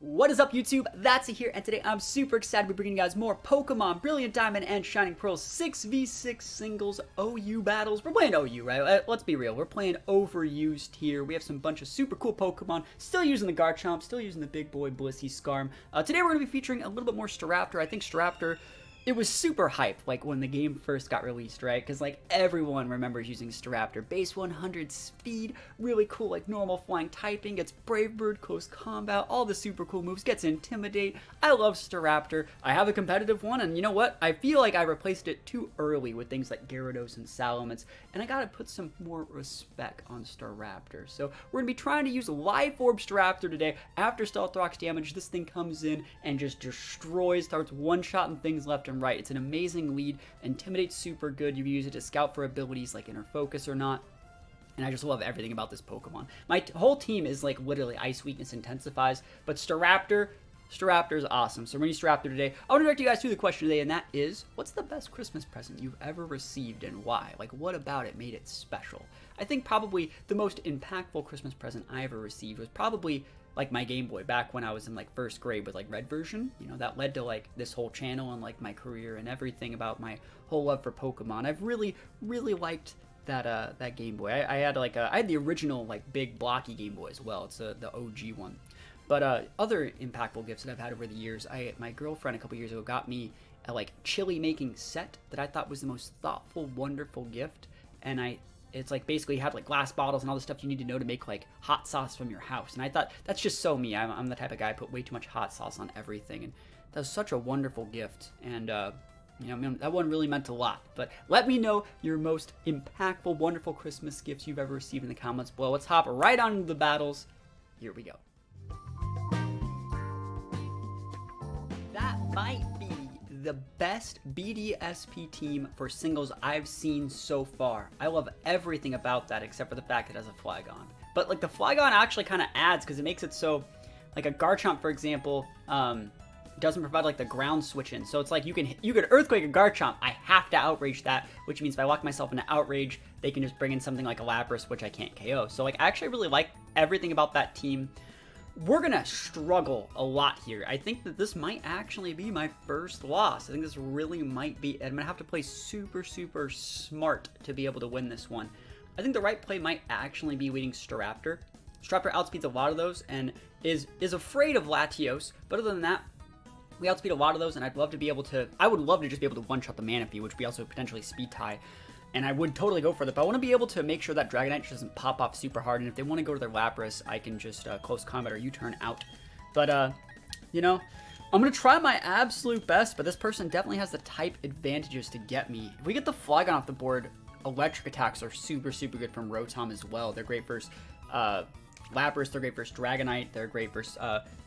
What is up, YouTube? That's it here, and today I'm super excited to be bringing you guys more Pokemon Brilliant Diamond and Shining Pearl 6v6 singles OU battles. We're playing OU, right? Let's be real. We're playing overused here. We have some bunch of super cool Pokemon. Still using the Garchomp, still using the big boy Blissey Scarm. Today we're going to be featuring a little bit more Staraptor. I think Staraptor, it was super hype, like, when the game first got released, right? Because, like, everyone remembers using Staraptor. Base 100 speed, really cool, like, normal flying typing, gets Brave Bird, close combat, all the super cool moves, gets Intimidate. I love Staraptor. I have a competitive one, and you know what? I feel like I replaced it too early with things like Gyarados and Salamence, and I gotta put some more respect on Staraptor. So, we're gonna be trying to use Life Orb Staraptor today. After Stealth Rock's damage, this thing comes in and just destroys, starts one-shotting things left and right. It's an amazing lead. Intimidate's super good. You use it to scout for abilities like Inner Focus or not. And I just love everything about this Pokemon. My whole team is like literally Ice Weakness intensifies, but Staraptor is awesome. So we're going to use Staraptor today. I want to direct you guys to the question today, and that is, what's the best Christmas present you've ever received and why? Like, what about it made it special? I think probably the most impactful Christmas present I ever received was probably like my Game Boy back when I was in like first grade with like Red version. You know, that led to like this whole channel and like my career and everything about my whole love for Pokemon. I've really liked that Game Boy. I had like I had the original like big blocky Game Boy as well. It's the OG one. But other impactful gifts that I've had over the years, my girlfriend a couple years ago got me a like chili making set that I thought was the most thoughtful, wonderful gift, and it's like basically had like glass bottles and all the stuff you need to know to make like hot sauce from your house. And I thought, that's just so me. I'm the type of guy I put way too much hot sauce on everything. And that was such a wonderful gift. And, you know, that one really meant a lot. But let me know your most impactful, wonderful Christmas gifts you've ever received in the comments below. Let's hop right on into the battles. Here we go. That might be the best BDSP team for singles I've seen so far. I love everything about that except for the fact it has a Flygon. But like the Flygon actually kind of adds, because it makes it so, like a Garchomp for example, doesn't provide like the ground switch in. So it's like you can Earthquake a Garchomp. I have to Outrage that, which means if I lock myself into Outrage, they can just bring in something like a Lapras, which I can't KO. So like I actually really like everything about that team. We're gonna struggle a lot here. I think that this might actually be my first loss. I think this really might be, I'm gonna have to play super smart to be able to win this one. I think the right play might actually be leading Staraptor. Staraptor outspeeds a lot of those and is afraid of Latios, but other than that, we outspeed a lot of those, and I would love to just be able to one-shot the Manaphy, which would be also potentially speed tie. And I would totally go for that, but I want to be able to make sure that Dragonite doesn't pop off super hard, and if they want to go to their Lapras, I can just close combat or U-turn out. But, you know, I'm going to try my absolute best, but this person definitely has the type advantages to get me. If we get the Flygon off the board, electric attacks are super good from Rotom as well. They're great versus Lapras, they're great versus Dragonite, they're great versus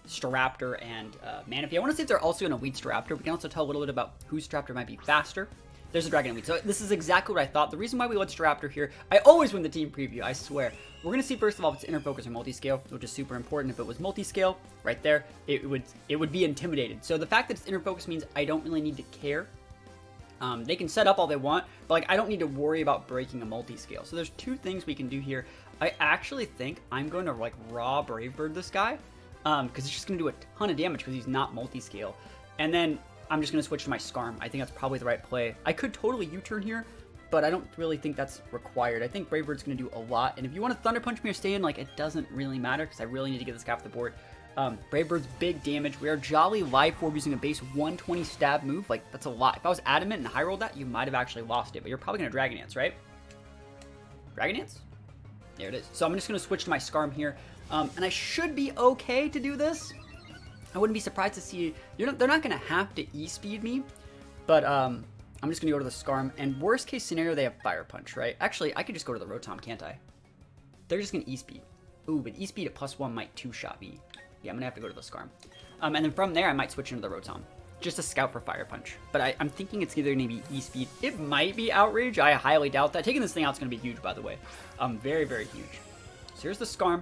Staraptor and Manaphy. I want to see if they're also going to lead Staraptor. We can also tell a little bit about whose Staraptor might be faster. There's a Dragonite lead. So this is exactly what I thought. The reason why we led Staraptor here, I always win the team preview, I swear. We're going to see first of all if it's Inner Focus or Multiscale, which is super important. If it was Multiscale, right there, it would be intimidated. So the fact that it's Inner Focus means I don't really need to care. They can set up all they want, but like I don't need to worry about breaking a Multiscale. So there's two things we can do here. I actually think I'm going to like raw Brave Bird this guy, because it's just going to do a ton of damage because he's not Multiscale. And then I'm just going to switch to my Scarm. I think that's probably the right play. I could totally U-turn here, but I don't really think that's required. I think Brave Bird's going to do a lot, and if you want to Thunder Punch me or stay in, like, it doesn't really matter because I really need to get this guy off the board. Brave Bird's big damage. We are Jolly Life Orb using a base 120 stab move. Like, that's a lot. If I was Adamant and high rolled that, you might have actually lost it, but you're probably going to Dragon Dance, right? Dragon Dance? There it is. So I'm just going to switch to my Scarm here, and I should be okay to do this. I wouldn't be surprised to see, they're not going to have to E-speed me, but I'm just going to go to the Scarm, and worst case scenario, they have Fire Punch, right? Actually, I could just go to the Rotom, can't I? They're just going to E-speed. Ooh, but E-speed at +1 might two-shot me. Yeah, I'm going to have to go to the Scarm. And then from there, I might switch into the Rotom, just to scout for Fire Punch. But I'm thinking it's either going to be E-speed. It might be Outrage. I highly doubt that. Taking this thing out is going to be huge, by the way. Very huge. So here's the Scarm.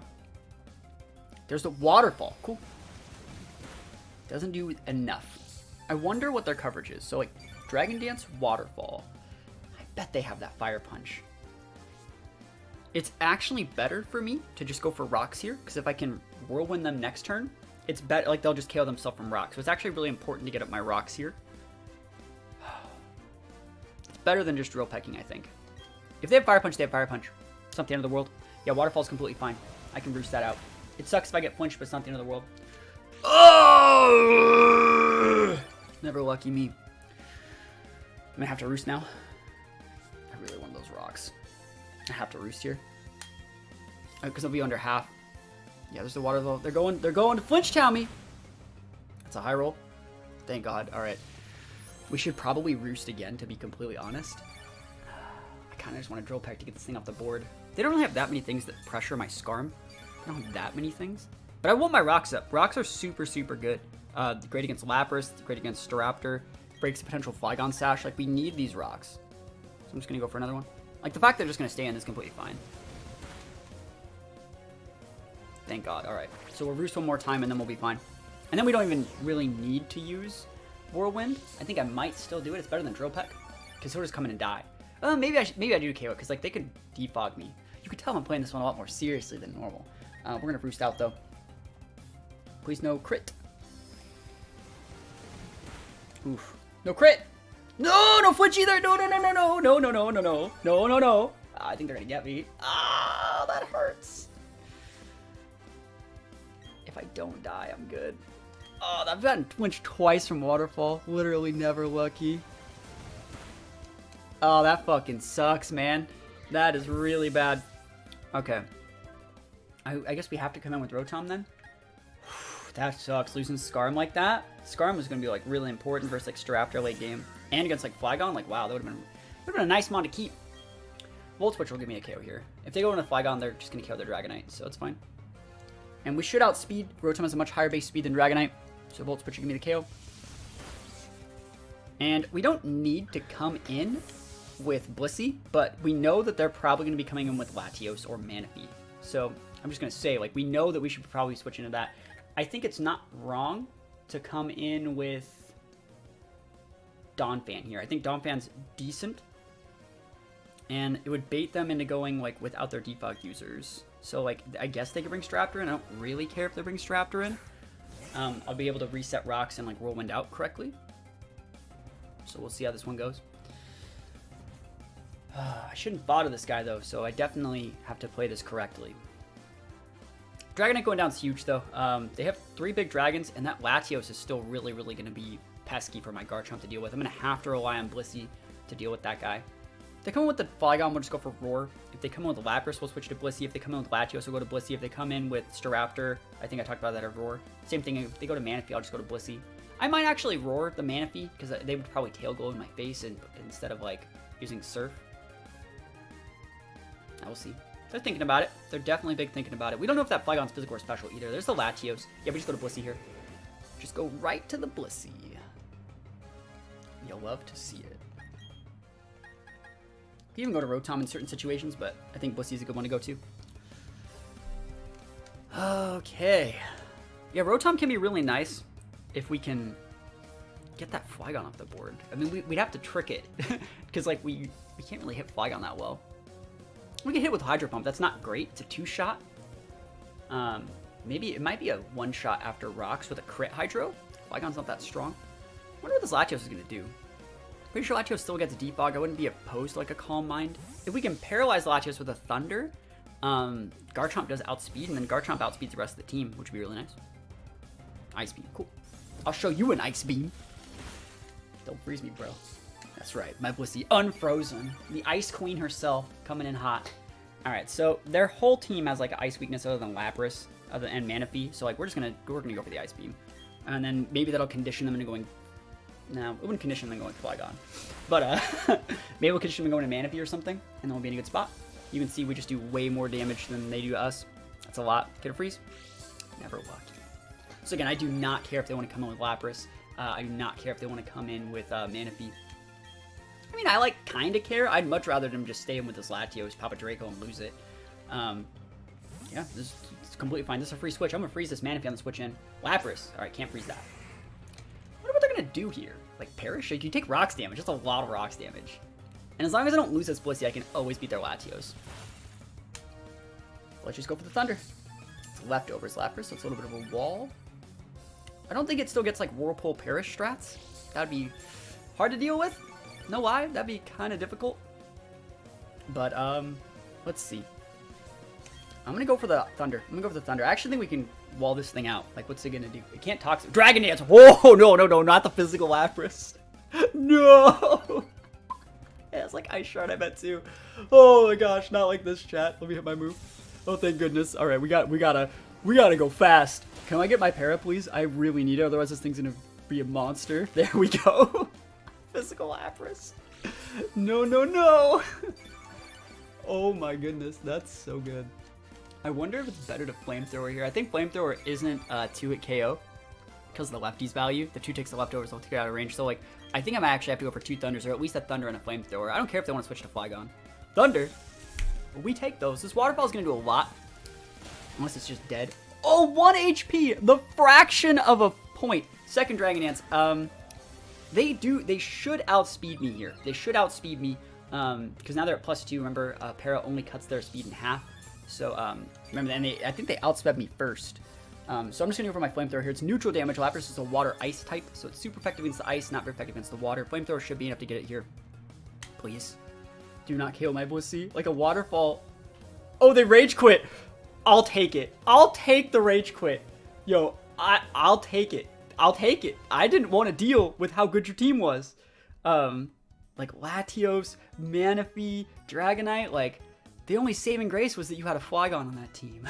There's the Waterfall. Cool. Doesn't do enough. I wonder what their coverage is. So like Dragon Dance, Waterfall. I bet they have that Fire Punch. It's actually better for me to just go for Rocks here, because if I can Whirlwind them next turn, it's better, like they'll just KO themselves from rocks. So it's actually really important to get up my rocks here. It's better than just drill pecking, I think. If they have Fire Punch, they have Fire Punch. It's not the end of the world. Yeah, Waterfall's completely fine. I can roost that out. It sucks if I get flinched, but it's not the end of the world. Oh! Never lucky me. I'm gonna have to roost now. I really want those rocks. I have to roost here. Because I'll be under half. Yeah, there's the water level. They're going to flinch town me. That's a high roll. Thank God. Alright. We should probably roost again, to be completely honest. I kind of just want to drill peck to get this thing off the board. They don't really have that many things that pressure my Scarm. I don't have that many things. But I want my rocks up. Rocks are super, super good. Great against Lapras, great against Staraptor, breaks the potential Flygon Sash. Like, we need these rocks. So I'm just going to go for another one. Like, the fact they're just going to stay in is completely fine. Thank God. Alright. So we'll roost one more time and then we'll be fine. And then we don't even really need to use Whirlwind. I think I might still do it. It's better than Drill Peck. Because he'll just come in and die. Maybe I do KO it because like they could defog me. You could tell I'm playing this one a lot more seriously than normal. We're going to roost out though. Please no crit. Oof. No crit! No! No flinch either! No, no, no, no, no, no, no, no, no, no, no, no, no. I think they're going to get me. Ah, that hurts. If I don't die, I'm good. Oh, I've gotten flinched twice from Waterfall. Literally never lucky. Oh, that fucking sucks, man. That is really bad. Okay. I guess we have to come in with Rotom then? That sucks, losing Scarm like that. Scarm was going to be, like, really important versus, like, Staraptor late game. And against, like, Flygon. Like, wow, that would have been a nice mon to keep. Volt Switch will give me a KO here. If they go into Flygon, they're just going to KO their Dragonite, so it's fine. And we should outspeed. Rotom has a much higher base speed than Dragonite, so Volt Switch will give me the KO. And we don't need to come in with Blissey, but we know that they're probably going to be coming in with Latios or Manaphy. So I'm just going to say, like, we know that we should probably switch into that. I think it's not wrong to come in with Donphan here. I think Donphan's decent, and it would bait them into going, like, without their defog users. So, like, I guess they could bring Staraptor in. I don't really care if they bring Staraptor in. I'll be able to reset rocks and, like, Whirlwind out correctly. So we'll see how this one goes. I shouldn't bother this guy, though, so I definitely have to play this correctly. Dragonite going down is huge, though. They have 3 big dragons, and that Latios is still really, really going to be pesky for my Garchomp to deal with. I'm going to have to rely on Blissey to deal with that guy. If they come in with the Flygon, we'll just go for Roar. If they come in with Lapras, we'll switch to Blissey. If they come in with Latios, we'll go to Blissey. If they come in with Staraptor, I think I talked about that at Roar. Same thing, if they go to Manaphy, I'll just go to Blissey. I might actually Roar the Manaphy, because they would probably Tail Glow in my face instead of, like, using Surf. I will see. They're thinking about it. They're definitely big thinking about it. We don't know if that Flygon's physical or special either. There's the Latios. Yeah, we just go to Blissey here. Just go right to the Blissey. You'll love to see it. You can even go to Rotom in certain situations, but I think Blissey's a good one to go to. Okay. Yeah, Rotom can be really nice if we can get that Flygon off the board. I mean, we'd have to trick it because, like, we can't really hit Flygon that well. We can hit with Hydro Pump. That's not great. It's a 2-shot. Maybe it might be a 1-shot after rocks with a crit Hydro. Flygon's not that strong. I wonder what this Latios is going to do. Pretty sure Latios still gets a defog. I wouldn't be opposed to, like, a Calm Mind. If we can paralyze Latios with a Thunder, Garchomp does outspeed, and then Garchomp outspeeds the rest of the team, which would be really nice. Ice Beam. Cool. I'll show you an Ice Beam. Don't freeze me, bro. That's right, my Blissey unfrozen. The Ice Queen herself coming in hot. Alright, so their whole team has like an ice weakness other than Lapras and Manaphy. So like we're gonna go for the Ice Beam. And then maybe that'll condition them into going. No, it wouldn't condition them going Flygon. But maybe we'll condition them going to Manaphy or something, and then we'll be in a good spot. You can see we just do way more damage than they do to us. That's a lot. Get a freeze? Never lucky. So again, I do not care if they want to come in with Lapras. I do not care if they want to come in with Manaphy. I mean, I like kind of care. I'd much rather them just stay in with this Latios, Papa Draco, and lose it. Yeah, this is completely fine. This is a free switch. I'm going to freeze this Manaphy on the switch in. Lapras. All right, can't freeze that. I wonder what they're going to do here. Like, perish? You take rocks damage. That's a lot of rocks damage. And as long as I don't lose this Blissey, I can always beat their Latios. Let's just go for the Thunder. It's leftovers Lapras, so it's a little bit of a wall. I don't think it still gets like Whirlpool Perish strats. That'd be hard to deal with. No lie, that'd be kind of difficult. But let's see. I'm gonna go for the Thunder. I actually think we can wall this thing out. Like, what's it gonna do? It can't Toxic. Dragon Dance! Whoa! No, not the physical Lapras. No! Yeah, it's like Ice Shard, I bet too. Oh my gosh, not like this, chat. Let me hit my move. Oh, thank goodness. All right, we gotta go fast. Can I get my para, please? I really need it. Otherwise, this thing's gonna be a monster. There we go. Physical Lapras. No. Oh my goodness, that's so good. I wonder if it's better to Flamethrower here. I think Flamethrower isn't 2-hit KO because of the lefty's value. The 2 takes the leftovers, so I'll take it out of range. So, like, I think I might actually have to go for 2 Thunders, or at least a Thunder and a Flamethrower. I don't care if they want to switch to Flygon. Thunder? We take those. This Waterfall is going to do a lot. Unless it's just dead. Oh, 1 HP! The fraction of a point. Second Dragon Dance. They should outspeed me here. They should outspeed me. Because now they're at +2. Remember, Para only cuts their speed in half. So, remember, and I think they outsped me first. So I'm just going to go for my Flamethrower here. It's neutral damage. Lapras is a water-ice type, so it's super effective against the ice, not very effective against the water. Flamethrower should be enough to get it here. Please. Do not KO my Blissey. Like a waterfall. Oh, they rage quit. I'll take it. I'll take the rage quit. Yo, I'll take it. I'll take it. I didn't want to deal with how good your team was. Like Latios, Manaphy, Dragonite, like, the only saving grace was that you had a Flygon on that team.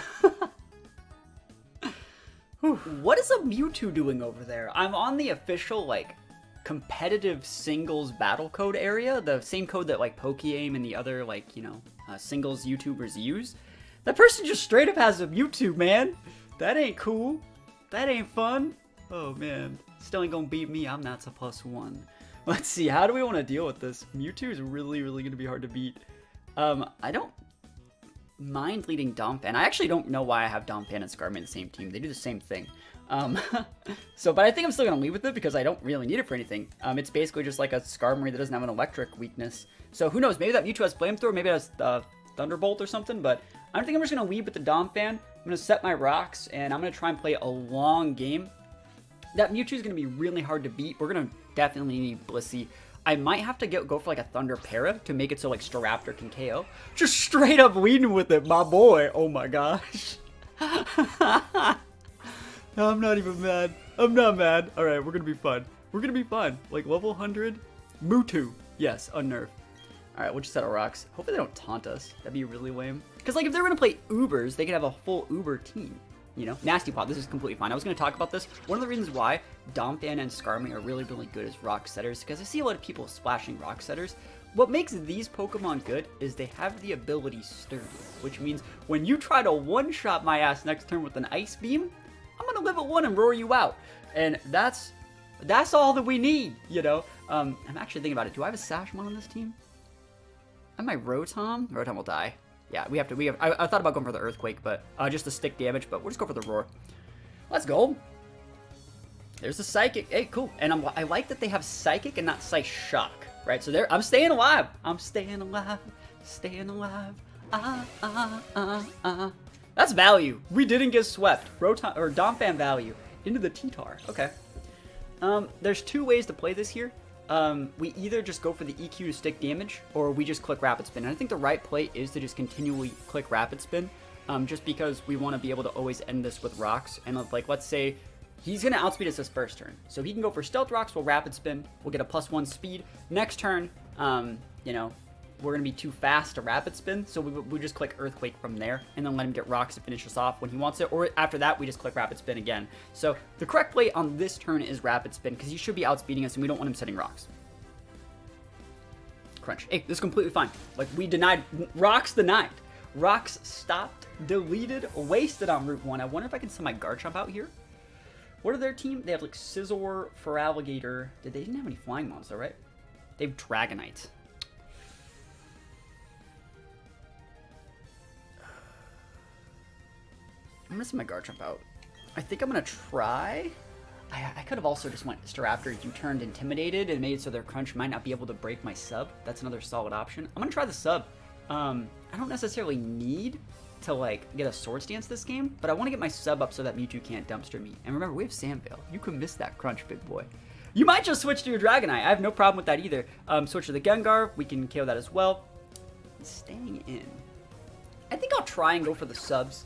What is a Mewtwo doing over there? I'm on the official, like, competitive singles battle code area. The same code that, like, PokeAim and the other, like, you know, singles YouTubers use. That person just straight up has a Mewtwo, man. That ain't cool. That ain't fun. Oh, man. Still ain't gonna beat me. I'm THATSAplusONE. Let's see. How do we want to deal with this? Mewtwo is really going to be hard to beat. I don't mind leading Donphan. I actually don't know why I have Donphan and Skarmory in the same team. They do the same thing. But I think I'm still going to lead with it because I don't really need it for anything. It's basically just like a Skarmory that doesn't have an electric weakness. So who knows? Maybe that Mewtwo has Flamethrower. Maybe it has Thunderbolt or something. But I think I'm just going to lead with the Donphan. I'm going to set my rocks and I'm going to try and play a long game. That Mewtwo is going to be really hard to beat. We're going to definitely need Blissey. I might have to go for like a Thunder Para to make it so like Staraptor can KO. Just straight up leading with it, my boy. Oh my gosh. No, I'm not even mad. I'm not mad. All right, we're going to be fun. We're going to be fun. Like level 100, Mewtwo. Yes, unnerve. All right, we'll just set our rocks. Hopefully they don't taunt us. That'd be really lame. Because like if they're going to play Ubers, they could have a full Uber team. You know, Nasty Pot, this is completely fine. I was going to talk about this. One of the reasons why Donphan and Skarmory are really good as rock setters, because I see a lot of people splashing rock setters. What makes these Pokemon good is they have the ability Sturdy, which means when you try to one-shot my ass next turn with an Ice Beam, I'm going to live at 1 and roar you out. And that's all that we need, you know? I'm actually thinking about it. Do I have a Sashmon on this team? I have my Rotom. Rotom will die. Yeah, I thought about going for the Earthquake, but just the stick damage, but we'll just go for the Roar. Let's go. There's the Psychic. Hey, cool. And I like that they have Psychic and not Psyshock, right? So I'm staying alive. I'm staying alive. Staying alive. That's value. We didn't get swept. Rotom or Donphan value into the T-Tar. Okay. There's 2 ways to play this here. We either just go for the EQ to stick damage, or we just click Rapid Spin. And I think the right play is to just continually click Rapid Spin, just because we want to be able to always end this with rocks. And like, let's say he's going to outspeed us this first turn. So he can go for Stealth Rocks, we'll Rapid Spin, we'll get a +1 speed. Next turn, you know, we're going to be too fast to Rapid Spin, so we just click Earthquake from there, and then let him get rocks to finish us off when he wants it, or after that, we just click Rapid Spin again. So the correct play on this turn is Rapid Spin, because he should be outspeeding us, and we don't want him setting rocks. Crunch. Hey, this is completely fine. Like, we denied, rocks denied. Rocks stopped, deleted, wasted on Route 1. I wonder if I can send my Garchomp out here. What are their team? They have, like, Scizor, Feraligatr. They didn't have any flying mons, though, right? They have Dragonite. I'm gonna send my Garchomp out. I think I'm gonna try. I could have also just went Staraptor. You turned Intimidated and made it so their Crunch might not be able to break my sub. That's another solid option. I'm gonna try the sub. I don't necessarily need to like get a Swords Dance this game, but I want to get my sub up so that Mewtwo can't dumpster me. And remember, we have Sandveil. You could miss that crunch, big boy. You might just switch to your Dragonite. I have no problem with that either. Switch to the Gengar. We can KO that as well. Staying in. I think I'll try and go for the subs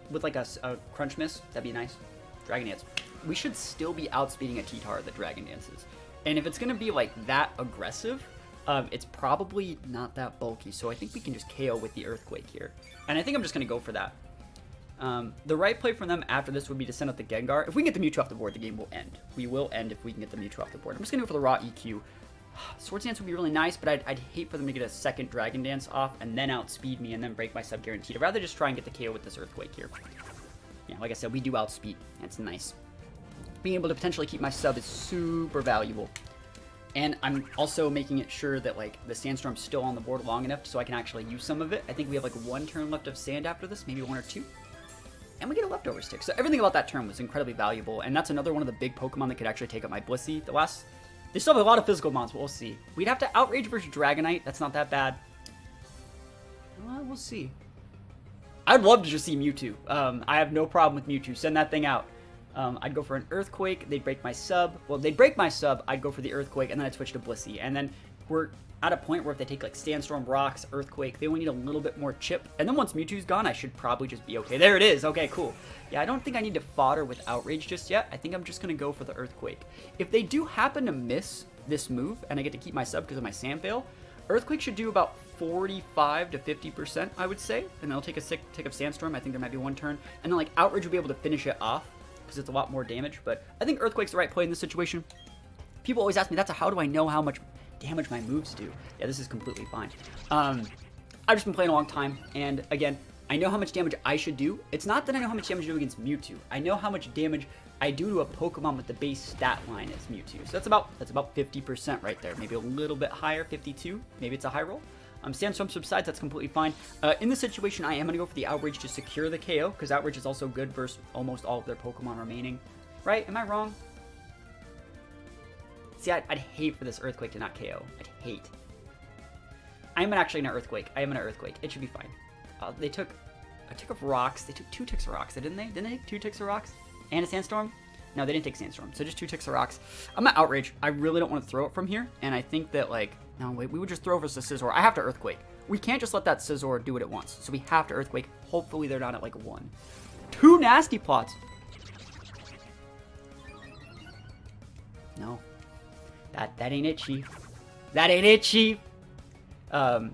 with like a Crunch Miss. That'd be nice. Dragon Dance. We should still be outspeeding a T-Tar the Dragon Dances. And if it's going to be like that aggressive, it's probably not that bulky. So I think we can just KO with the Earthquake here. And I think I'm just going to go for that. The right play for them after this would be to send out the Gengar. If we can get the Mewtwo off the board, the game will end. We will end if we can get the Mewtwo off the board. I'm just going to go for the raw EQ. Swords Dance would be really nice, but I'd hate for them to get a second Dragon Dance off and then outspeed me and then break my sub guaranteed. I'd rather just try and get the KO with this Earthquake here. Yeah, like I said, we do outspeed. That's nice. Being able to potentially keep my sub is super valuable. And I'm also making it sure that like the Sandstorm's still on the board long enough so I can actually use some of it. I think we have like 1 turn left of Sand after this, maybe 1 or 2. And we get a leftover stick. So everything about that turn was incredibly valuable. And that's another one of the big Pokemon that could actually take up my Blissey. They still have a lot of physical mons, but we'll see. We'd have to Outrage versus Dragonite. That's not that bad. Well, we'll see. I'd love to just see Mewtwo. I have no problem with Mewtwo. Send that thing out. I'd go for an Earthquake. They'd break my sub. Well, they'd break my sub. I'd go for the Earthquake, and then I'd switch to Blissey. And then we're at a point where if they take like Sandstorm, Rocks, Earthquake, they only need a little bit more chip. And then once Mewtwo's gone, I should probably just be okay. There it is. Okay, cool. Yeah, I don't think I need to fodder with Outrage just yet. I think I'm just going to go for the Earthquake. If they do happen to miss this move, and I get to keep my sub because of my Sandveil, Earthquake should do about 45 to 50%, I would say. And they'll take a tick of Sandstorm. I think there might be 1 turn. And then like Outrage will be able to finish it off because it's a lot more damage. But I think Earthquake's the right play in this situation. People always ask me, how do I know how much damage my moves do? Yeah, this is completely fine. I've just been playing a long time, and again, I know how much damage I should do. It's not that I know how much damage I do against Mewtwo. I know how much damage I do to a Pokemon with the base stat line as Mewtwo. So that's about 50% right there. Maybe a little bit higher, 52. Maybe it's a high roll. Sandstorm subsides, that's completely fine. In this situation, I am going to go for the Outrage to secure the KO, because Outrage is also good versus almost all of their Pokemon remaining. Right? Am I wrong? See, I'd hate for this Earthquake to not KO. I'd hate. I'm actually an Earthquake. I am an Earthquake. It should be fine. They took a tick of Rocks. They took 2 ticks of Rocks, didn't they? Didn't they take 2 ticks of Rocks? And a Sandstorm? No, they didn't take Sandstorm. So just 2 ticks of Rocks. I'm at Outrage. I really don't want to throw it from here. And I think that, like, no, wait, we would just throw over the Scizor. I have to Earthquake. We can't just let that Scizor do what it wants. So we have to Earthquake. Hopefully they're not at, like, 1. 2 Nasty Plots. No. That ain't it, Chief. That ain't it, Chief. But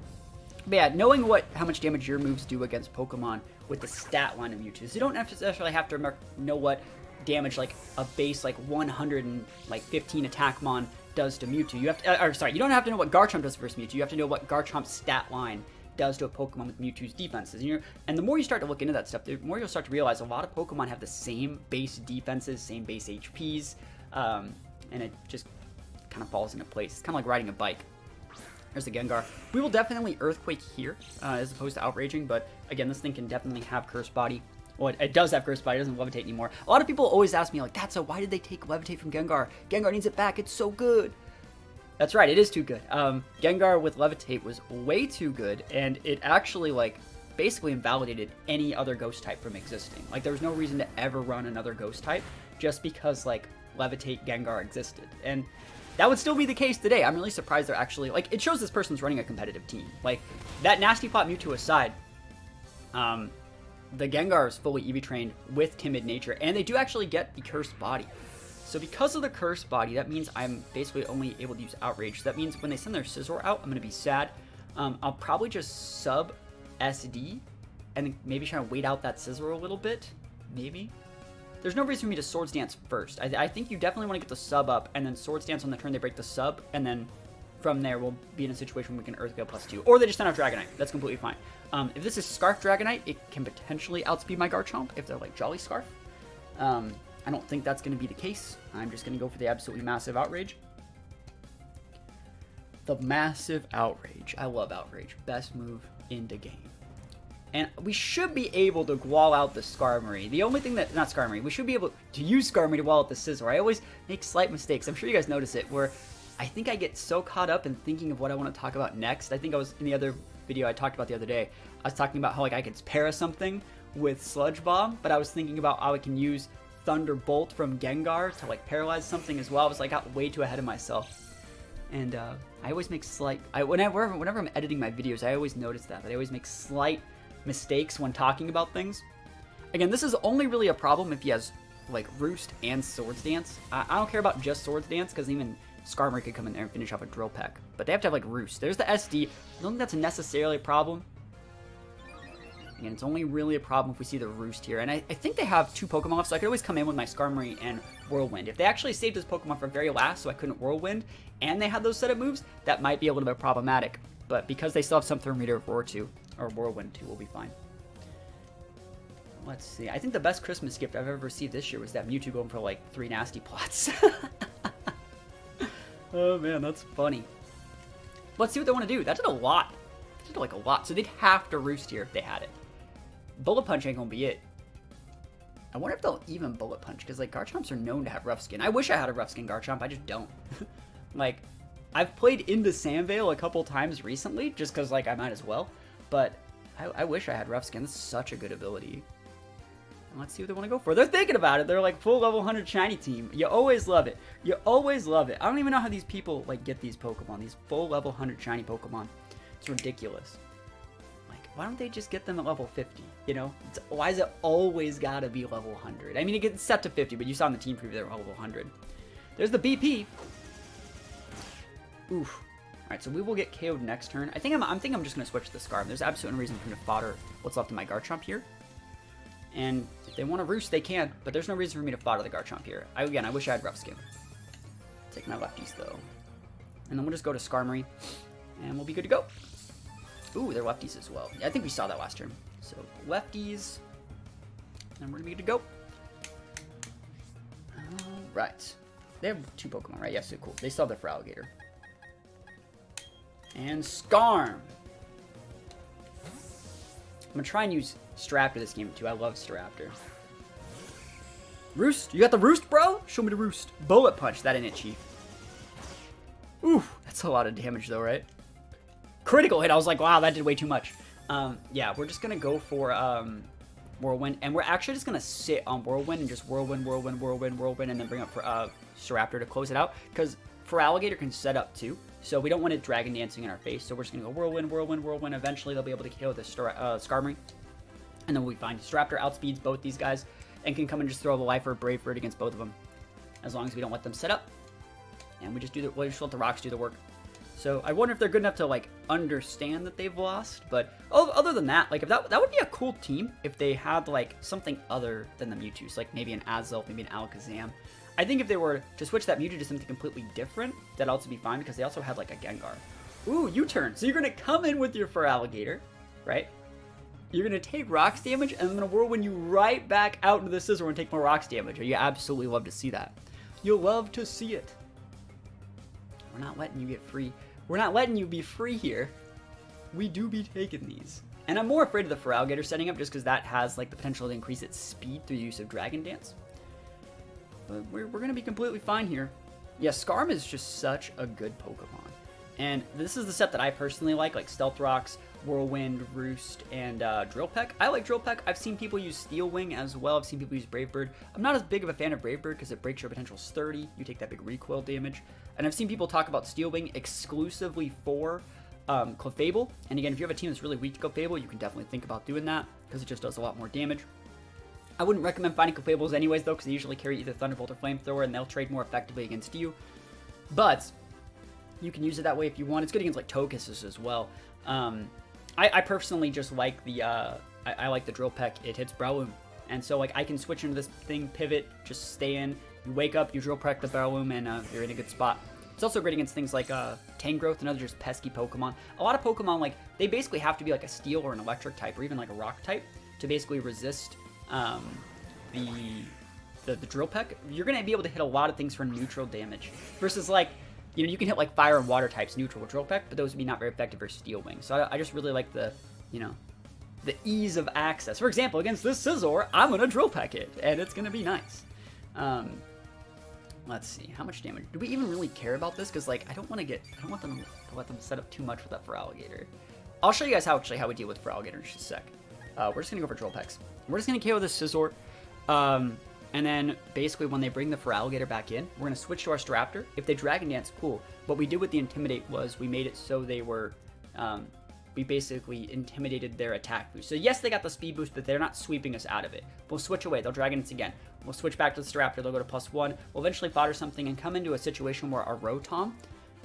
yeah, knowing how much damage your moves do against Pokemon with the stat line of Mewtwo. So you don't necessarily have to know what damage like a base like 115 attack mon does to Mewtwo. You have to, you don't have to know what Garchomp does versus Mewtwo. You have to know what Garchomp's stat line does to a Pokemon with Mewtwo's defenses. And the more you start to look into that stuff, the more you'll start to realize a lot of Pokemon have the same base defenses, same base HPs, and it just kind of falls into place. It's kind of like riding a bike. There's the Gengar. We will definitely Earthquake here, as opposed to Outraging, but again, this thing can definitely have Curse Body. Well, it does have Curse Body, it doesn't Levitate anymore. A lot of people always ask me, like, why did they take Levitate from Gengar? Gengar needs it back, it's so good. That's right, it is too good. Gengar with Levitate was way too good, and it actually, like, basically invalidated any other Ghost type from existing. Like, there was no reason to ever run another Ghost type, just because, like, Levitate Gengar existed. And that would still be the case today. I'm really surprised they're actually, like, it shows this person's running a competitive team. Like, that Nasty Plot Mewtwo aside, the Gengar is fully EV trained with Timid Nature, and they do actually get the Cursed Body. So because of the Cursed Body, that means I'm basically only able to use Outrage. So that means when they send their Scizor out, I'm going to be sad. I'll probably just sub SD, and then maybe try to wait out that Scizor a little bit. Maybe. There's no reason for me to Swords Dance first. I think you definitely want to get the sub up, and then Swords Dance on the turn they break the sub, and then from there we'll be in a situation where we can Earthgale +2. Or they just send out Dragonite. That's completely fine. If this is Scarf Dragonite, it can potentially outspeed my Garchomp if they're like Jolly Scarf. I don't think that's going to be the case. I'm just going to go for the absolutely massive Outrage. The massive Outrage. I love Outrage. Best move in the game. And we should be able to wall out the Skarmory. The only thing that, not Skarmory, we should be able to use Skarmory to wall out the Scizor. I always make slight mistakes. I'm sure you guys notice it, where I think I get so caught up in thinking of what I want to talk about next. I think I was in the other video I talked about the other day. I was talking about how like I could para something with Sludge Bomb, but I was thinking about how I can use Thunderbolt from Gengar to like paralyze something as well. I was like, got way too ahead of myself. And I always make whenever I'm editing my videos, I always notice that I always make slight mistakes when talking about things. Again, this is only really a problem if he has like Roost and Swords Dance. I don't care about just Swords Dance, because even Skarmory could come in there and finish off a Drill Peck. But they have to have like Roost. There's the SD. I don't think that's necessarily a problem. Again, it's only really a problem if we see the Roost here. And I think they have 2 Pokemon left, so I could always come in with my Skarmory and Whirlwind. If they actually saved this Pokemon for very last, so I couldn't Whirlwind, and they had those setup moves, that might be a little bit problematic. But because they still have something for me to Roar to, or Whirlwind to, we'll be fine. Let's see. I think the best Christmas gift I've ever received this year was that Mewtwo going for like 3 nasty plots. Oh man, that's funny. Let's see what they want to do. That did a lot. That did like a lot. So they'd have to Roost here if they had it. Bullet Punch ain't gonna be it. I wonder if they'll even Bullet Punch, because like Garchomps are known to have rough skin. I wish I had a rough skin Garchomp, I just don't. Like, I've played into Sandvale a couple times recently, just because like I might as well. But I wish I had rough skin. This is such a good ability. And let's see what they want to go for. They're thinking about it. They're like full level 100 shiny team. You always love it. You always love it. I don't even know how these people like get these Pokemon, these full level 100 shiny Pokemon. It's ridiculous. Why don't they just get them at level 50, you know? Why is it always gotta be level 100? I mean, it gets set to 50, but you saw in the team preview they were level 100. There's the BP. Oof. Alright, so we will get KO'd next turn. I think I'm just gonna switch to the Scarf. There's absolutely no reason for me to fodder what's left of my Garchomp here. And if they want to Roost, they can, but there's no reason for me to fodder the Garchomp here. Again, I wish I had Rough Skin. Take my lefties, though. And then we'll just go to Skarmory, and we'll be good to go. Ooh, they're lefties as well. Yeah, I think we saw that last turn. So, lefties. And we're going to be good to go. Alright. They have 2 Pokemon, right? Yes, so cool. They still have the Feraligatr. And Skarm. I'm going to try and use Staraptor this game, too. I love Staraptor. Roost. You got the Roost, bro? Show me the Roost. Bullet Punch. That ain't it, Chief. Ooh, that's a lot of damage, though, right? Critical hit. I was like, wow, that did way too much. Yeah, we're just gonna go for Whirlwind, and we're actually just gonna sit on Whirlwind and just Whirlwind, and then bring up for Staraptor to close it out, because Feraligatr can set up too, so we don't want it Dragon Dancing in our face. So we're just gonna go Whirlwind. Eventually, they'll be able to kill the Skarmory, and then we'll be fine. Staraptor outspeeds both these guys and can come and just throw the Life or Brave Bird against both of them, as long as we don't let them set up, and we just let the rocks do the work. So I wonder if they're good enough to like understand that they've lost. But other than that, like if that would be a cool team if they had like something other than the Mewtwo, like maybe an Azelf, maybe an Alakazam. I think if they were to switch that Mewtwo to something completely different, that'd also be fine, because they also had like a Gengar. Ooh, U-turn. So you're gonna come in with your Feraligatr, right? You're gonna take rocks damage, and I'm gonna Whirlwind you right back out into the Scizor and take more rocks damage. You absolutely love to see that. You'll love to see it. We're not letting you get free. We're not letting you be free here. We do be taking these. And I'm more afraid of the Feraligatr setting up, just because that has like the potential to increase its speed through the use of Dragon Dance. But we're going to be completely fine here. Yeah, Skarm is just such a good Pokemon. And this is the set that I personally like Stealth Rocks, Whirlwind, Roost, and Drill Peck. I like Drill Peck. I've seen people use Steel Wing as well. I've seen people use Brave Bird. I'm not as big of a fan of Brave Bird because it breaks your potential 30. You take that big recoil damage. And I've seen people talk about Steel Wing exclusively for Clefable. And again, if you have a team that's really weak to Clefable, you can definitely think about doing that, because it just does a lot more damage. I wouldn't recommend finding Clefables anyways, though, because they usually carry either Thunderbolt or Flamethrower, and they'll trade more effectively against you. But you can use it that way if you want. It's good against like Togekiss as well. I personally just like the I like the Drill Peck. It hits Breloom, and so like I can switch into this thing, pivot, just stay in. You wake up, you Drill Peck the Breloom, and you're in a good spot. It's also great against things like Tangrowth and other just pesky Pokemon. A lot of Pokemon, like, they basically have to be like a Steel or an Electric type, or even like a Rock type, to basically resist the Drill Peck. You're going to be able to hit a lot of things for neutral damage, versus like, you know, you can hit like Fire and Water types neutral with Drill Peck, but those would be not very effective for Steel Wing. So I just really like the, you know, the ease of access. For example, against this Scizor, I'm going to Drill Peck it, and it's going to be nice. Let's see, how much damage? Do we even really care about this? Because like, I don't want them to let them set up too much with that Feraligatr. I'll show you guys how we deal with Feraligatr in just a sec. We're just going to go for Trollpex. We're just going to KO the Scizor. And then basically when they bring the Feraligatr back in, we're going to switch to our Staraptor. If they Dragon Dance, cool. What we did with the Intimidate was we made it so they were, we basically intimidated their attack boost. So yes, they got the speed boost, but they're not sweeping us out of it. We'll switch away. They'll Dragon Dance again. We'll switch back to the Staraptor. They'll go to +1. We'll eventually fodder something and come into a situation where our Rotom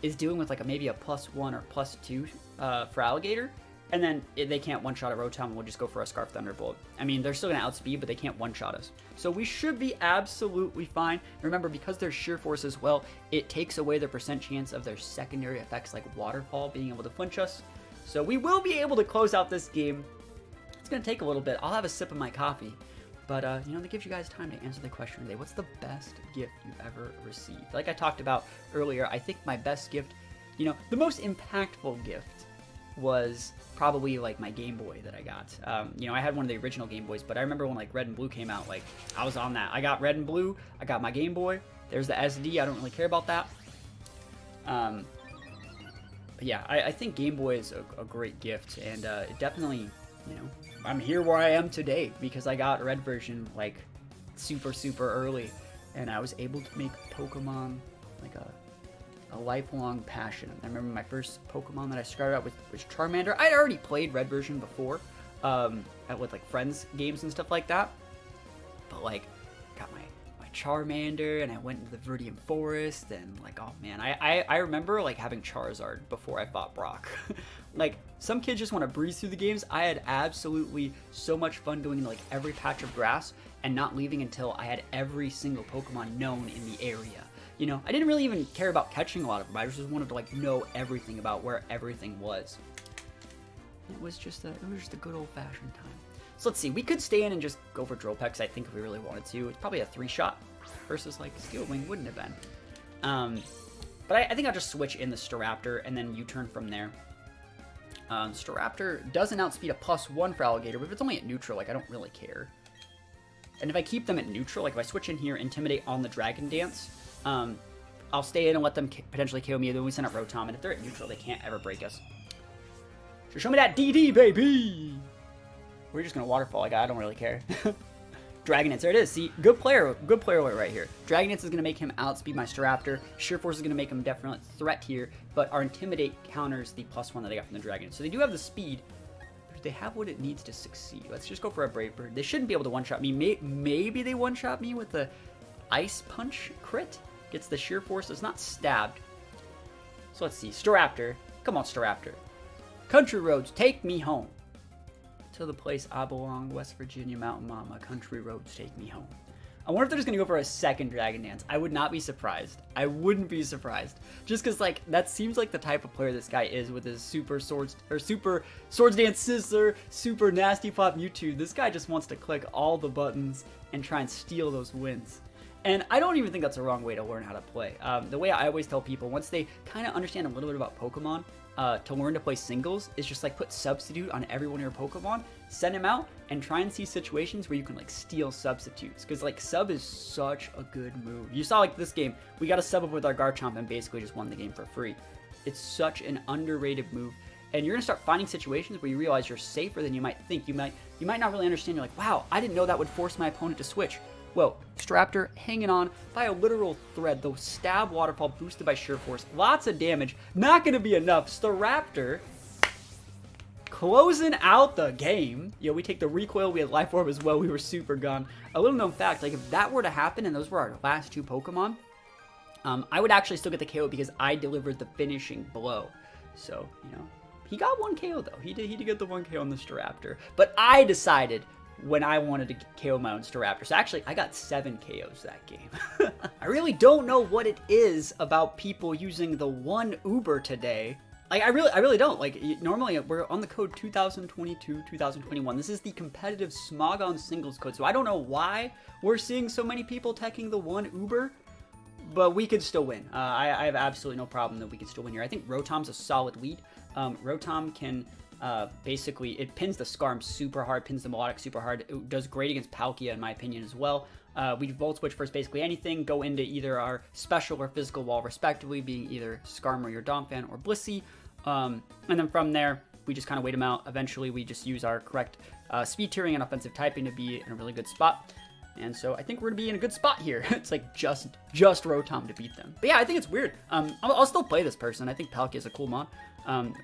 is dealing with like maybe a +1 or +2 Feraligatr. And then they can't one-shot a Rotom, and we'll just go for a Scarf Thunderbolt. I mean, they're still going to outspeed, but they can't one-shot us. So we should be absolutely fine. Remember, because they're Sheer Force as well, it takes away the % chance of their secondary effects like Waterfall being able to flinch us. So we will be able to close out this game. It's going to take a little bit. I'll have a sip of my coffee. But, you know, that gives you guys time to answer the question today. What's the best gift you've ever received? Like I talked about earlier, I think my best gift, you know, the most impactful gift was probably like my Game Boy that I got. You know, I had one of the original Game Boys, but I remember when like Red and Blue came out, like I was on that. I got Red and Blue, I got my Game Boy. There's the SD, I don't really care about that. But yeah, I think Game Boy is a great gift, and it definitely, you know, I'm here where I am today because I got Red version like super early, and I was able to make Pokemon like a lifelong passion. I remember my first Pokemon that I started out with was Charmander. I'd already played Red version before, with like friends games and stuff like that. But like, got my Charmander, and I went into the Viridian Forest, and like, oh man, I remember like having Charizard before I fought Brock. Like, some kids just want to breeze through the games. I had absolutely so much fun going into like every patch of grass and not leaving until I had every single Pokemon known in the area. You know, I didn't really even care about catching a lot of them. I just wanted to like know everything about where everything was. It was just a good old-fashioned time. So let's see. We could stay in and just go for Trollpex, I think, if we really wanted to. It's probably a 3-shot versus like Steel Wing wouldn't have been. But I think I'll just switch in the Staraptor and then U-turn from there. Staraptor doesn't outspeed a +1 Feraligatr, but if it's only at neutral, like I don't really care. And if I keep them at neutral, like if I switch in here, Intimidate on the Dragon Dance, I'll stay in and let them potentially KO me, then we send up Rotom, and if they're at neutral, they can't ever break us. So show me that DD, baby! We're just gonna Waterfall, like I don't really care. Dragon Dance, there it is. See, good player alert right here. Dragon Dance is gonna make him outspeed my Staraptor. Sheer Force is gonna make him definitely a threat here, but our Intimidate counters the +1 that they got from the Dragon Dance. So they do have the speed, but they have what it needs to succeed. Let's just go for a Brave Bird. They shouldn't be able to one-shot me. Maybe they one-shot me with the Ice Punch crit. Gets the Sheer Force. It's not stabbed. So let's see. Staraptor. Come on, Staraptor. Country roads, take me home. To the place I belong, West Virginia, Mountain Mama. Country roads, take me home. I wonder if they're just going to go for a second Dragon Dance. I would not be surprised. I wouldn't be surprised. Just because, like, that seems like the type of player this guy is with his Super Swords Dance Scizor, Super Nasty Pop Mewtwo. This guy just wants to click all the buttons and try and steal those wins. And I don't even think that's a wrong way to learn how to play. The way I always tell people, once they kind of understand a little bit about Pokemon, to learn to play singles is just like put Substitute on every one of your Pokemon, send them out, and try and see situations where you can like steal substitutes. Because like Sub is such a good move. You saw like this game, we got a sub up with our Garchomp and basically just won the game for free. It's such an underrated move. And you're gonna start finding situations where you realize you're safer than you might think. You might not really understand. You're like, wow, I didn't know that would force my opponent to switch. Well, Staraptor hanging on by a literal thread. The Stab Waterfall boosted by Sheer Force. Lots of damage. Not going to be enough. Staraptor closing out the game. You know, we take the recoil. We had Life Orb as well. We were super gone. A little known fact, like if that were to happen and those were our last 2 Pokemon, I would actually still get the KO because I delivered the finishing blow. So, you know, he got 1 KO though. He did get the 1 KO on the Staraptor. But I decided when I wanted to KO my own Staraptor. So actually, I got 7 KOs that game. I really don't know what it is about people using the 1 Uber today. Like, I really don't. Like, normally we're on the code 2022, 2021. This is the competitive Smogon singles code. So I don't know why we're seeing so many people teching the 1 Uber, but we could still win. I have absolutely no problem that we could still win here. I think Rotom's a solid lead. Rotom can... basically, it pins the Scarm super hard, pins the Melodic super hard. It does great against Palkia, in my opinion, as well. We Volt Switch first basically anything, go into either our special or physical wall, respectively, being either Skarmory or Donphan or Blissey. And then from there, we just kind of wait them out. Eventually, we just use our correct speed tiering and offensive typing to be in a really good spot. And so I think we're going to be in a good spot here. It's like just Rotom to beat them. But yeah, I think it's weird. I'll still play this person. I think Palkia is a cool mon.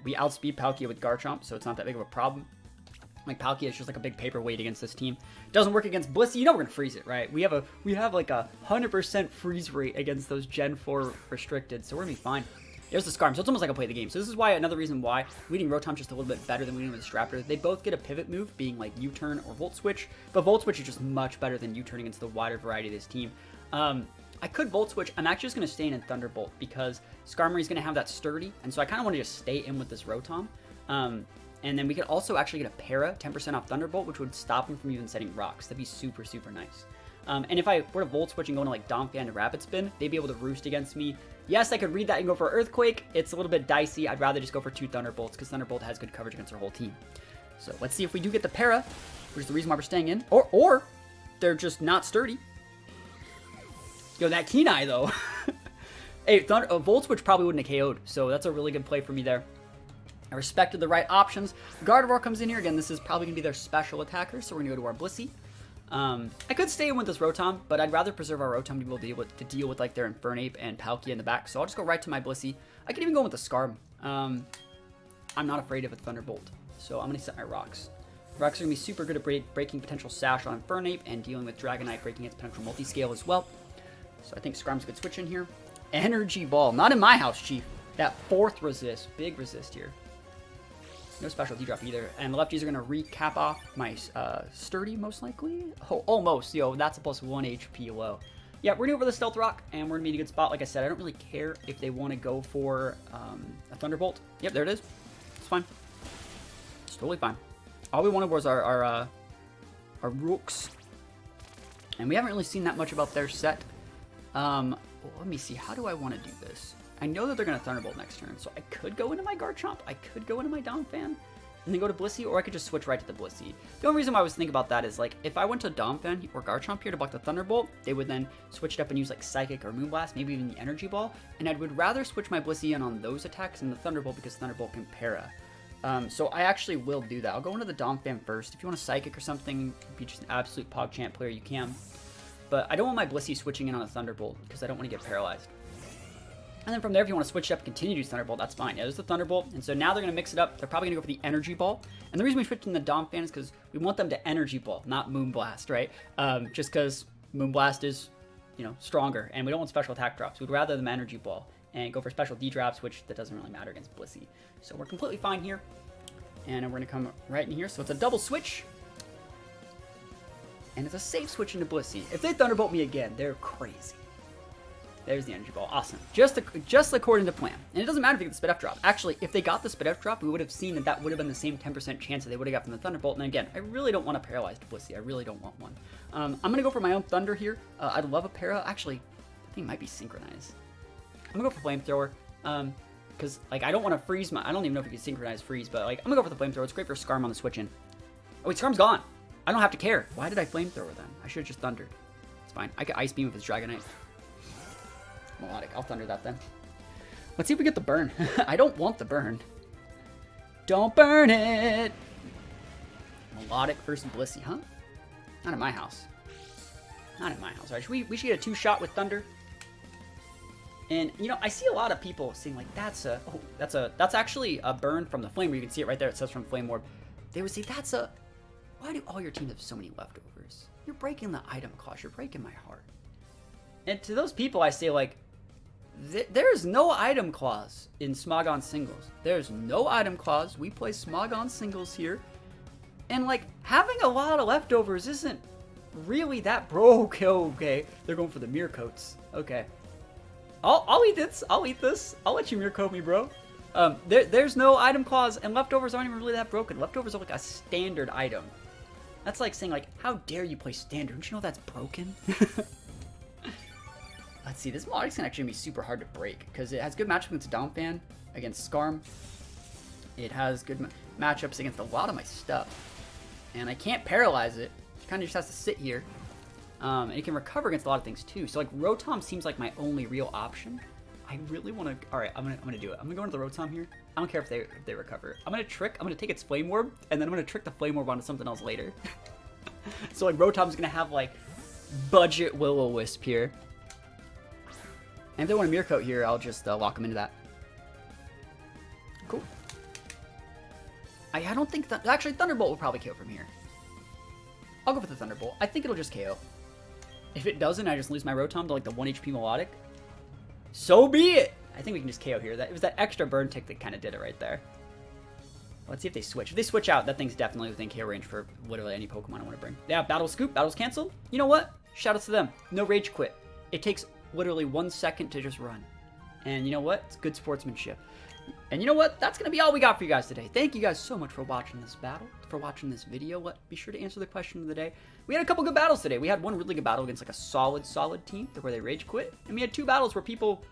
We outspeed Palkia with Garchomp, so it's not that big of a problem. Like, Palkia is just like a big paperweight against this team. Doesn't work against Blissey. You know we're gonna freeze it, right? We have like a 100% freeze rate against those Gen 4 restricted, so we're gonna be fine. There's the Scarm, so it's almost like I play the game. So this is why, another reason why leading Rotom just a little bit better than leading with the Staraptor. They both get a pivot move, being like U-turn or Volt Switch, but Volt Switch is just much better than U-turn against the wider variety of this team. I could Volt Switch. I'm actually just going to stay in Thunderbolt because Skarmory is going to have that sturdy, and so I kind of want to just stay in with this Rotom. And then we could also actually get a Para, 10% off Thunderbolt, which would stop him from even setting rocks. That'd be super, super nice. And if I were to Volt Switch and go into like Donphan and Rapid Spin, they'd be able to roost against me. Yes, I could read that and go for Earthquake. It's a little bit dicey. I'd rather just go for 2 Thunderbolts because Thunderbolt has good coverage against our whole team. So let's see if we do get the Para, which is the reason why we're staying in. Or they're just not sturdy. Yo, that Kenai though. Hey, Volt Switch probably wouldn't have KO'd, so that's a really good play for me there. I respected the right options. Gardevoir comes in here. Again, this is probably going to be their special attacker, so we're going to go to our Blissey. I could stay in with this Rotom, but I'd rather preserve our Rotom to be able to deal with like their Infernape and Palkia in the back, so I'll just go right to my Blissey. I could even go with the Scarm. I'm not afraid of a Thunderbolt, so I'm going to set my rocks. Rocks are going to be super good at breaking potential Sash on Infernape and dealing with Dragonite, breaking its potential multi-scale as well. So I think Scarm's a good switch in here. Energy Ball. Not in my house, Chief. That 4th resist. Big resist here. No special D-drop either. And the lefties are going to recap off my Sturdy, most likely. Oh, almost. Yo, that's a +1 HP low. Yeah, we're going to go for the Stealth Rock, and we're going to be in a good spot. Like I said, I don't really care if they want to go for a Thunderbolt. Yep, there it is. It's fine. It's totally fine. All we wanted was our Rooks. And we haven't really seen that much about their set. Well, let me see. How do I want to do this? I know that they're going to Thunderbolt next turn, so I could go into my Garchomp. I could go into my Donphan and then go to Blissey, or I could just switch right to the Blissey. The only reason why I was thinking about that is, like, if I went to Donphan or Garchomp here to block the Thunderbolt, they would then switch it up and use, like, Psychic or Moonblast, maybe even the Energy Ball, and I would rather switch my Blissey in on those attacks than the Thunderbolt because Thunderbolt can Para. So I actually will do that. I'll go into the Donphan first. If you want a Psychic or something, be just an absolute PogChamp player, you can. But I don't want my Blissey switching in on a Thunderbolt because I don't want to get paralyzed. And then from there, if you want to switch up, continue to use Thunderbolt, that's fine. Yeah, there's the Thunderbolt. And so now they're going to mix it up. They're probably going to go for the Energy Ball. And the reason we switched in the Donphan is because we want them to Energy Ball, not Moonblast, right? Just because Moonblast is, you know, stronger. And we don't want special attack drops. We'd rather them Energy Ball and go for special D-drops, which that doesn't really matter against Blissey. So we're completely fine here. And we're going to come right in here. So it's a double switch. And it's a safe switch into Blissey. If they Thunderbolt me again, they're crazy. There's the Energy Ball. Awesome. Just according to plan. And it doesn't matter if they get the Spit F drop. Actually, if they got the Spit F drop, we would have seen that that would have been the same 10% chance that they would have got from the Thunderbolt. And again, I really don't want a paralyzed Blissey. I really don't want one. I'm going to go for my own Thunder here. I'd love a Para. Actually, I think it might be synchronized. I'm going to go for Flamethrower. Because, like, I don't want to freeze my... I don't even know if you can synchronize freeze, but, like, I'm going to go for the Flamethrower. It's great for Scarm on the switch in. Oh, wait, Scarm's gone. I don't have to care. Why did I Flamethrower then? I should have just Thundered. It's fine. I could Ice Beam with his Dragonite. Melodic. I'll Thunder that then. Let's see if we get the burn. I don't want the burn. Don't burn it! Melodic versus Blissey, huh? Not in my house. Not in my house. All right, we should get a 2-shot with Thunder. And, you know, I see a lot of people saying, like, that's actually a burn from the Flame, where you can see it right there. It says from Flame Orb. They would say, why do all your teams have so many leftovers? You're breaking the item cost. You're breaking my heart. And to those people, I say, like, there's no item clause in Smogon singles. There's no item clause. We play Smogon singles here. And, like, having a lot of leftovers isn't really that broke. Okay. They're going for the Mirror Coats. Okay. I'll eat this. I'll eat this. I'll let you Mirror Coat me, bro. There's no item clause, and leftovers aren't even really that broken. Leftovers are like a standard item. That's like saying, like, how dare you play standard? Don't you know that's broken? Let's see, this Melodic's gonna actually be super hard to break because it has good matchups against Donphan, against Scarm. It has good matchups against a lot of my stuff. And I can't paralyze it. It kind of just has to sit here. And it can recover against a lot of things too. So, like, Rotom seems like my only real option. I really want to. All right, I'm gonna do it. I'm gonna go into the Rotom here. I don't care if they recover. I'm gonna take its Flame Orb, and then I'm gonna trick the Flame Orb onto something else later. So like Rotom's gonna have like budget Will-O-Wisp here. And if they want a Mirror Coat here, I'll just lock them into that. Cool. I don't think that actually Thunderbolt will probably KO from here. I'll go for the Thunderbolt. I think it'll just KO. If it doesn't, I just lose my Rotom to like the 1 HP Melodic. So be it! I think we can just KO here. It was that extra burn tick that kind of did it right there. Let's see if they switch. If they switch out, that thing's definitely within KO range for literally any Pokemon I want to bring. Yeah, Battle Scoop. Battle's canceled. You know what? Shout out to them. No Rage Quit. It takes literally 1 second to just run. And you know what? It's good sportsmanship. And you know what? That's going to be all we got for you guys today. Thank you guys so much for watching this battle, for watching this video. Be sure to answer the question of the day. We had a couple good battles today. We had one really good battle against like a solid team where they rage quit. And we had 2 battles where people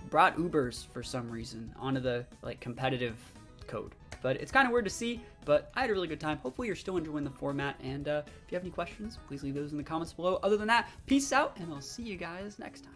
brought Ubers for some reason onto the like competitive code. But it's kind of weird to see, but I had a really good time. Hopefully you're still enjoying the format. And if you have any questions, please leave those in the comments below. Other than that, peace out, and I'll see you guys next time.